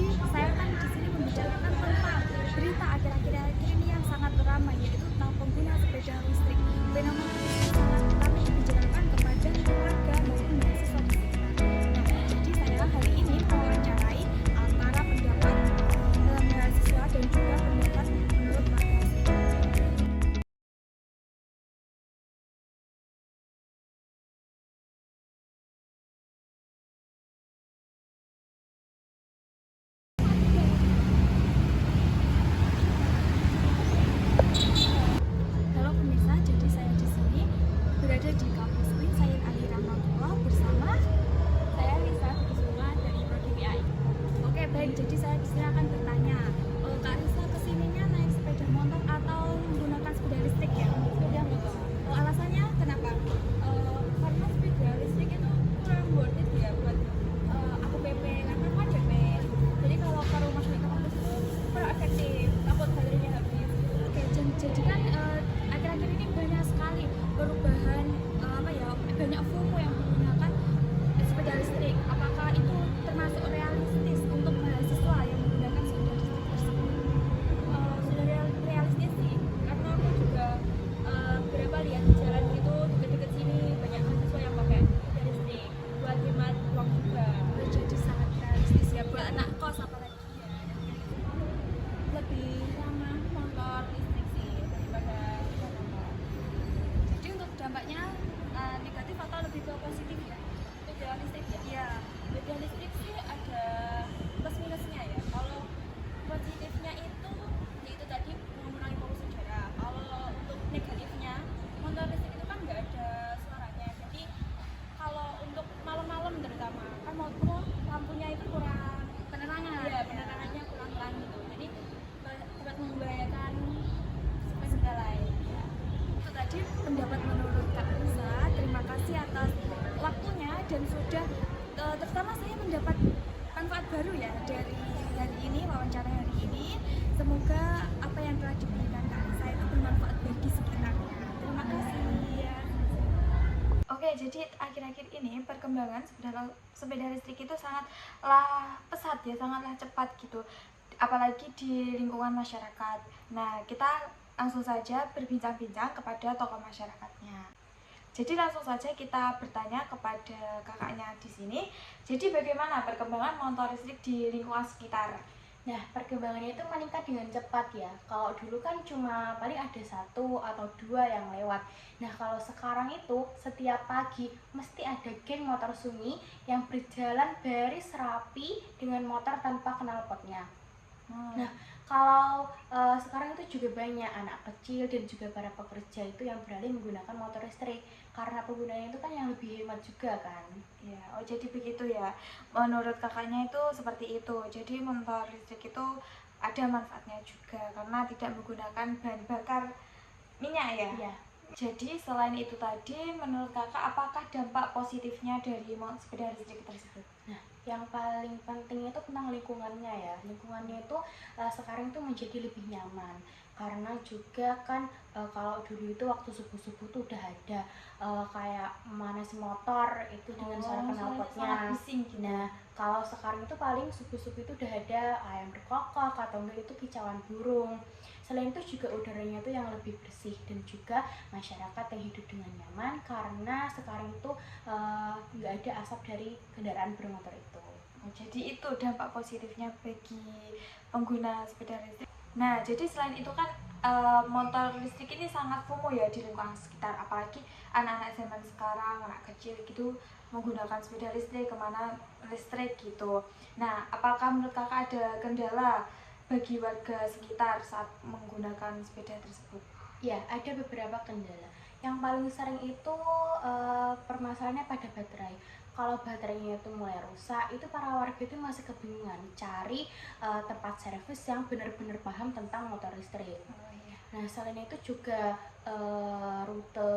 Jadi saya kan di sini membicarakan tentang berita akhir-akhir ini yang sangat ramai, yaitu tentang pengguna sepeda listrik. Fenomena ini sangat ramai dibicarakan kepada warga maupun mahasiswa di sekitar. Nah, jadi saya hari ini mewawancarai antara pendapat mahasiswa dan juga pendapat menurut warga sekitar. Halo pemirsa, jadi saya di sini berada di kampus UIN Said Ali Rahmatullah bersama saya Risa Kukusuma dari Prodi PI. Oke, baik. Jadi saya di sini akan bertanya, Kak Risa kesininya naik sepeda motor atau menggunakan sepeda listrik ya? Sepeda motor. Alasannya kenapa? Karena sepeda listrik itu kurang worth it ya buat aku PP, karena kan PP. Jadi kalau ke rumah sakit kampus itu kurang efektif, takut baterainya habis. Oke, jadi kan akhir-akhir ini banyak sekali perubahan banyak FOMO yang menggunakan sepeda listrik. Apakah itu termasuk realistis untuk mahasiswa yang menggunakan sepeda listrik tersebut? Sudah realistis sih, karena aku juga beberapa lihat di jalan gitu deket-deket sini banyak mahasiswa yang pakai sepeda listrik buat hemat uang juga. Jadi sangat realistis ya buat anak kos apalagi ya. Lebih ramah motor listrik sih daripada sepeda motor. Jadi untuk dampaknya negatif atau lebih ke positif ya? Sepeda listrik ya? Iya, sepeda listrik sih ada plus minusnya ya. Kalau positifnya itu tadi mengurangi polusi udara. Kalau untuk negatifnya, motor listrik itu kan nggak ada suaranya. Jadi kalau untuk malam-malam terutama kan motor lampunya itu kurang penerangan. Iya, penerangannya kurang terang gitu. Jadi dapat membahayakan sepeda lain. Ya. Itu tadi pendapat menurut Kak Risa. Terima kasih atas waktunya dan sudah terutama saya mendapat manfaat baru ya dari hari ini, wawancara hari ini. Semoga apa yang telah diberikan Kak Risa itu bermanfaat bagi sekitarnya. Terima kasih ya. Oke, jadi akhir-akhir ini perkembangan sepeda listrik itu sangatlah pesat ya, sangatlah cepat gitu. Apalagi di lingkungan masyarakat. Nah, kita langsung saja berbincang-bincang kepada tokoh masyarakatnya. Jadi langsung saja kita bertanya kepada kakaknya di sini. Jadi bagaimana perkembangan motor listrik di lingkungan sekitar? Nah, perkembangannya itu meningkat dengan cepat ya. Kalau dulu kan cuma paling ada satu atau dua yang lewat. Nah, kalau sekarang itu setiap pagi mesti ada geng motor sunyi yang berjalan baris rapi dengan motor tanpa knalpotnya. Nah, kalau sekarang itu juga banyak anak kecil dan juga para pekerja itu yang beralih menggunakan motor listrik karena penggunanya itu kan yang lebih hemat juga kan. Ya, oh jadi begitu ya. Menurut kakaknya itu seperti itu. Jadi motor listrik itu ada manfaatnya juga karena tidak menggunakan bahan bakar minyak ya. Iya. Jadi selain itu tadi, menurut kakak apakah dampak positifnya dari sepeda listrik tersebut? Nah, yang paling penting itu tentang lingkungannya ya. Lingkungannya itu sekarang itu menjadi lebih nyaman karena juga kan kalau dulu itu waktu subuh-subuh tuh udah ada kayak manas motor itu dengan suara knalpotnya. Nah, kalau sekarang itu paling subuh-subuh itu udah ada ayam berkokok atau enggak itu kicauan burung. Selain itu juga udaranya itu yang lebih bersih dan juga masyarakat yang hidup dengan nyaman karena sekarang itu nggak ada asap dari kendaraan bermotor itu. Oh, jadi itu dampak positifnya bagi pengguna sepeda listrik. Nah, jadi selain itu kan motor listrik ini sangat FOMO ya di lingkungan sekitar, apalagi anak-anak zaman sekarang, anak kecil gitu menggunakan sepeda listrik kemana listrik gitu. Nah, apakah menurut kakak ada kendala bagi warga sekitar saat menggunakan sepeda tersebut? Ya, ada beberapa kendala. Yang paling sering itu permasalahannya pada baterai. Kalau baterainya itu mulai rusak, itu para warga itu masih kebingungan cari tempat servis yang benar-benar paham tentang motor listrik. Oh, iya. Nah, selain itu juga rute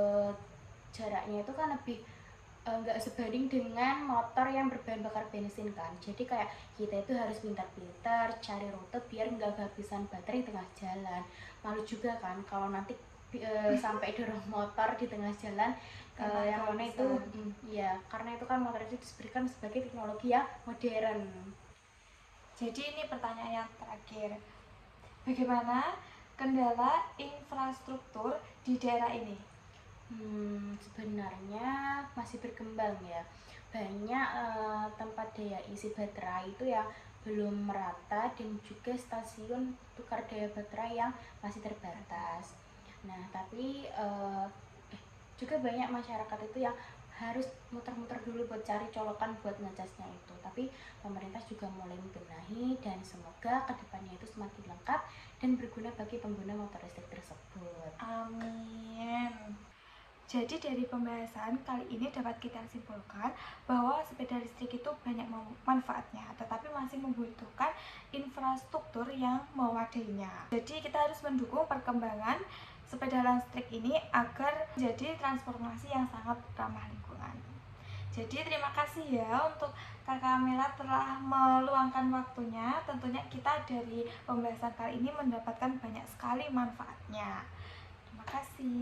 jaraknya itu kan lebih nggak sebanding dengan motor yang berbahan bakar bensin kan. Jadi kayak kita itu harus pintar-pintar cari rute biar nggak kehabisan baterai di tengah jalan. Malu juga kan kalau nanti sampai dorong motor di tengah jalan yang mana itu ya karena itu kan motor itu diberikan sebagai teknologi yang modern. Jadi ini pertanyaan yang terakhir. Bagaimana kendala infrastruktur di daerah ini? Sebenarnya masih berkembang ya. Banyak tempat daya isi baterai itu yang belum merata dan juga stasiun tukar daya baterai yang masih terbatas. Nah, tapi juga banyak masyarakat itu yang harus muter-muter dulu buat cari colokan buat ngecasnya itu. Tapi pemerintah juga mulai membenahi dan semoga kedepannya itu semakin lengkap dan berguna bagi pengguna motor listrik tersebut. Amin. Jadi dari pembahasan kali ini dapat kita simpulkan bahwa sepeda listrik itu banyak manfaatnya, tetapi masih membutuhkan infrastruktur yang mewadainya. Jadi kita harus mendukung perkembangan sepeda listrik ini agar menjadi transformasi yang sangat ramah lingkungan. Jadi terima kasih ya untuk Kakak Amela telah meluangkan waktunya. Tentunya kita dari pembahasan kali ini mendapatkan banyak sekali manfaatnya. Terima kasih.